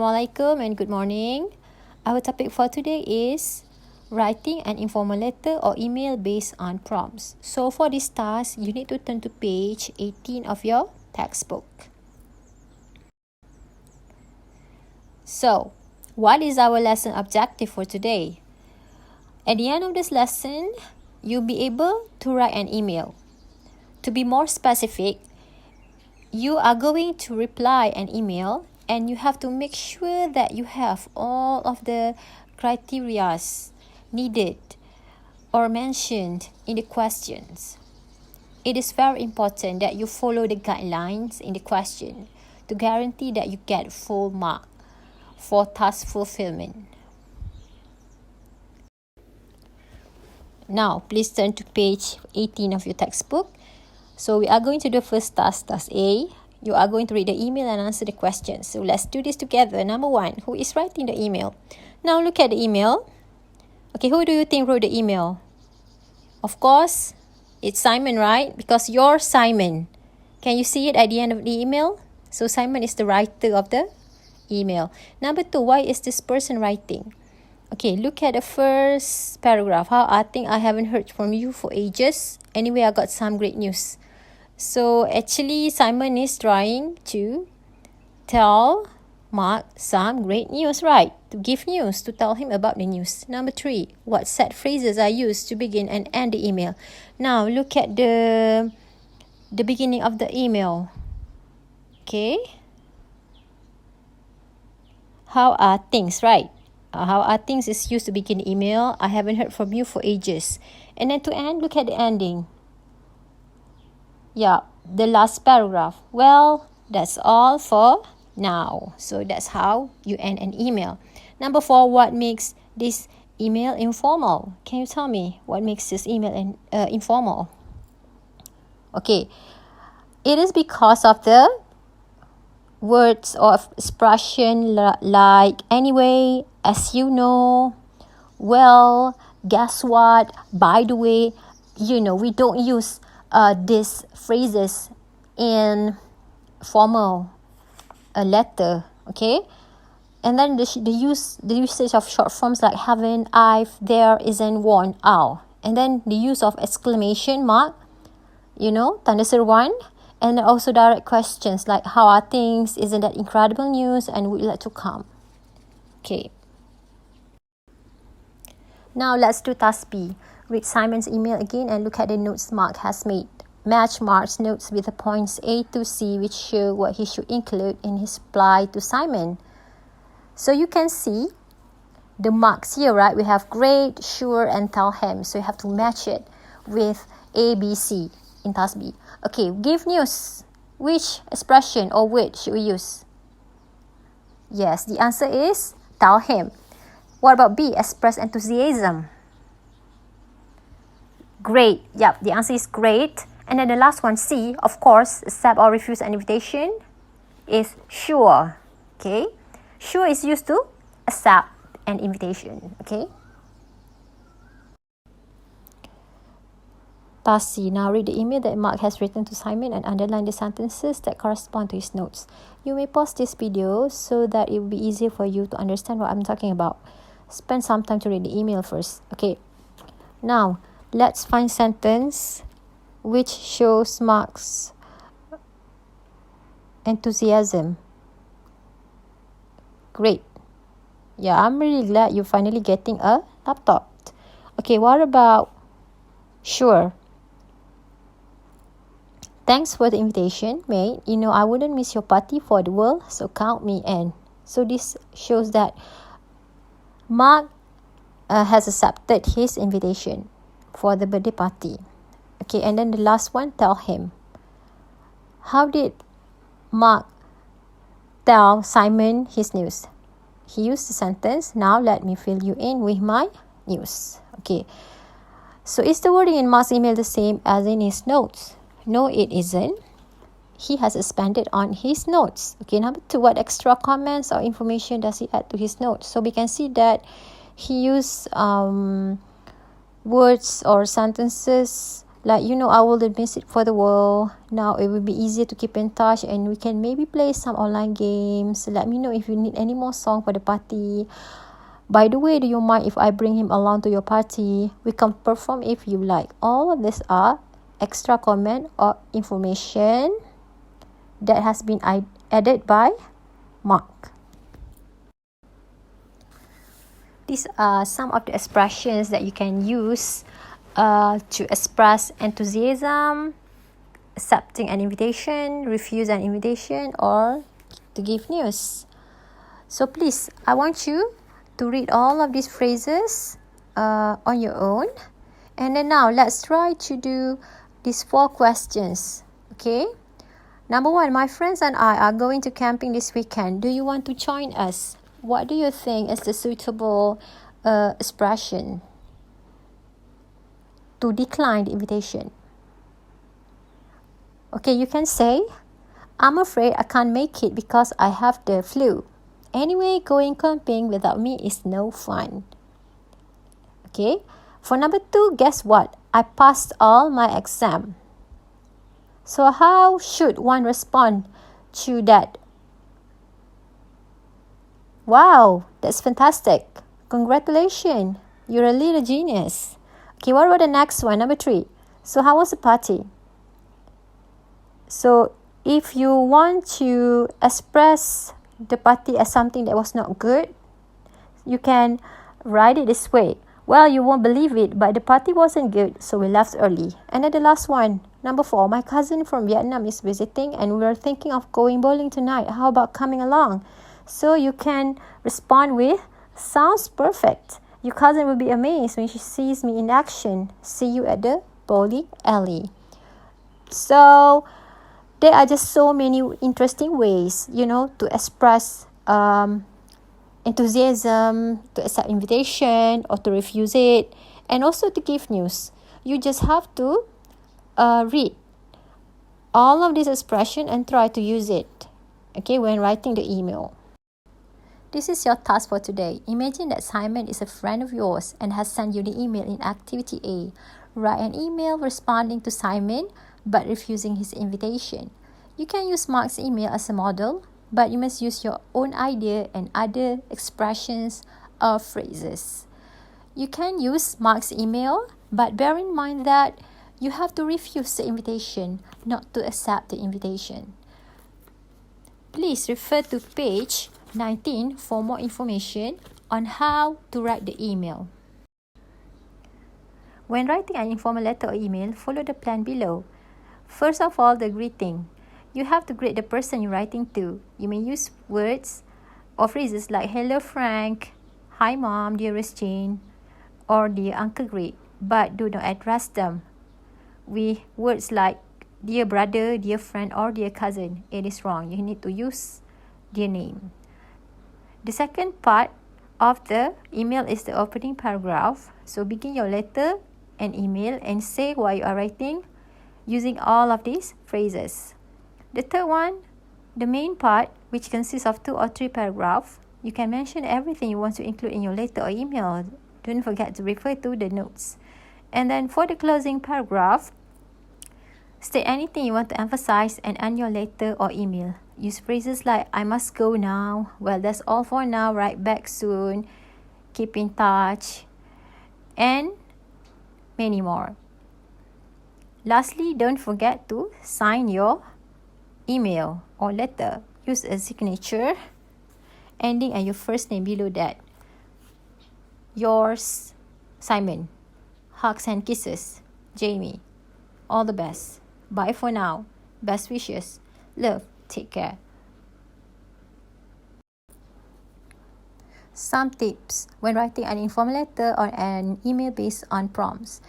Assalamualaikum and good morning. Our topic for today is writing an informal letter or email based on prompts. So for this task, you need to turn to page 18 of your textbook. So, what is our lesson objective for today? At the end of this lesson, you'll be able to write an email. To be more specific, you are going to reply an email and you have to make sure that you have all of the criteria needed or mentioned in the questions. It is very important that you follow the guidelines in the question to guarantee that you get full mark for task fulfillment. Now, please turn to page 18 of your textbook. So we are going to do the first task, task A. You are going to read the email and answer the questions. So let's do this together. Number 1, who is writing the email? Now look at the email. Okay, who do you think wrote the email? Of course, it's Simon, right? Because you're Simon. Can you see it at the end of the email? So Simon is the writer of the email. Number 2, why is this person writing? Okay, look at the first paragraph. How I think I haven't heard from you for ages. Anyway, I got some great news. So actually, Simon is trying to tell Mark some great news, right? To give news, to tell him about the news. Number 3, what set phrases are used to begin and end the email? Now, look at the beginning of the email. Okay? How are things, right? How are things is used to begin the email. I haven't heard from you for ages. And then to end, look at the ending. Yeah, the last paragraph. Well, that's all for now. So that's how you end an email. Number 4, what makes this email informal? Can you tell me what makes this email informal? Okay, it is because of the words or expression like anyway, as you know, well, guess what, by the way. We don't use these phrases in formal letter, okay? And then the usage of short forms like haven't, I've, there, isn't, won't, I'll. And then the use of exclamation mark, tanda seruan. And also direct questions like how are things, isn't that incredible news, and would you like to come? Okay. Now let's do task B. Read Simon's email again and look at the notes Mark has made. Match Mark's notes with the points A to C, which show what he should include in his reply to Simon. So you can see the marks here, right? We have great, sure, and tell him. So you have to match it with A, B, C in task B. Okay, give news. Which expression or word should we use? Yes, the answer is tell him. What about B, express enthusiasm? Great. Yep, the answer is great. And then the last one, C, of course, accept or refuse an invitation, is sure. Okay? Sure is used to accept an invitation. Okay? Task C. Now read the email that Mark has written to Simon and underline the sentences that correspond to his notes. You may pause this video so that it will be easier for you to understand what I'm talking about. Spend some time to read the email first. Okay. Now, let's find sentence which shows Mark's enthusiasm. Great. Yeah, I'm really glad you're finally getting a laptop. Okay, what about sure? Thanks for the invitation, mate. I wouldn't miss your party for the world, so count me in. So this shows that Mark has accepted his invitation for the birthday party. Okay, and then the last one, tell him. How did Mark tell Simon his news? He used the sentence, now let me fill you in with my news. Okay, so is the wording in Mark's email the same as in his notes? No, it isn't. He has expanded on his notes. Okay, number 2, what extra comments or information does he add to his notes? So we can see that he used words or sentences Like, I wouldn't miss it for the world. Now it will be easier to keep in touch, and we can maybe play some online games. Let me know if you need any more song for the party. By the way, do you mind if I bring him along to your party? We can perform if you like. All of these are extra comment or information that has been added by Mark. These are some of the expressions that you can use to express enthusiasm, accepting an invitation, refuse an invitation, or to give news. So please, I want you to read all of these phrases on your own. And then now, let's try to do these 4 questions. Okay? Number 1, my friends and I are going to camping this weekend. Do you want to join us? What do you think is the suitable expression to decline the invitation? Okay, you can say, I'm afraid I can't make it because I have the flu. Anyway, going camping without me is no fun. Okay, for number 2, guess what? I passed all my exam. So how should one respond to that? Wow, that's fantastic. Congratulations. You're a little genius. Okay, what about the next one? Number 3. So how was the party? So if you want to express the party as something that was not good, you can write it this way. Well, you won't believe it, but the party wasn't good, so we left early. And then the last one, number 4, my cousin from Vietnam is visiting and we're thinking of going bowling tonight. How about coming along? So you can respond with, sounds perfect. Your cousin will be amazed when she sees me in action. See you at the bowling alley. So there are just so many interesting ways, to express enthusiasm, to accept invitation or to refuse it, and also to give news. You just have to read all of this expression and try to use it, okay, when writing the email. This is your task for today. Imagine that Simon is a friend of yours and has sent you the email in activity A. Write an email responding to Simon but refusing his invitation. You can use Mark's email as a model, but you must use your own idea and other expressions or phrases. You can use Mark's email, but bear in mind that you have to refuse the invitation, not to accept the invitation. Please refer to page 19 for more information on how to write the email. When writing an informal letter or email, follow the plan below. First of all, the greeting. You have to greet the person you're writing to. You may use words or phrases like hello Frank, hi mom, dearest Jane, or dear Uncle Greg, but do not address them with words like dear brother, dear friend, or dear cousin. It is wrong. You need to use their name. The second part of the email is the opening paragraph. So begin your letter and email and say what you are writing using all of these phrases. The third one, the main part, which consists of 2 or 3 paragraphs. You can mention everything you want to include in your letter or email. Don't forget to refer to the notes. And then for the closing paragraph, state anything you want to emphasize and end your letter or email. Use phrases like, I must go now. Well, that's all for now. Write back soon. Keep in touch. And many more. Lastly, don't forget to sign your email or letter. Use a signature ending and your first name below that. Yours, Simon. Hugs and kisses, Jamie. All the best. Bye for now. Best wishes. Love. Take care. Some tips when writing an informal letter or an email based on prompts.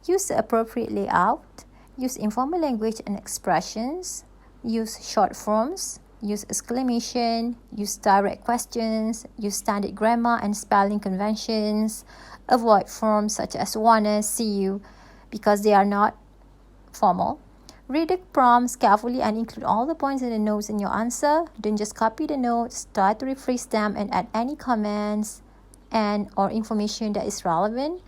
Use the appropriate layout. Use informal language and expressions. Use short forms. Use exclamation. Use direct questions. Use standard grammar and spelling conventions. Avoid forms such as wanna, see you, because they are not formal. Read the prompts carefully and include all the points in the notes in your answer. Don't just copy the notes. Try to rephrase them and add any comments and or information that is relevant.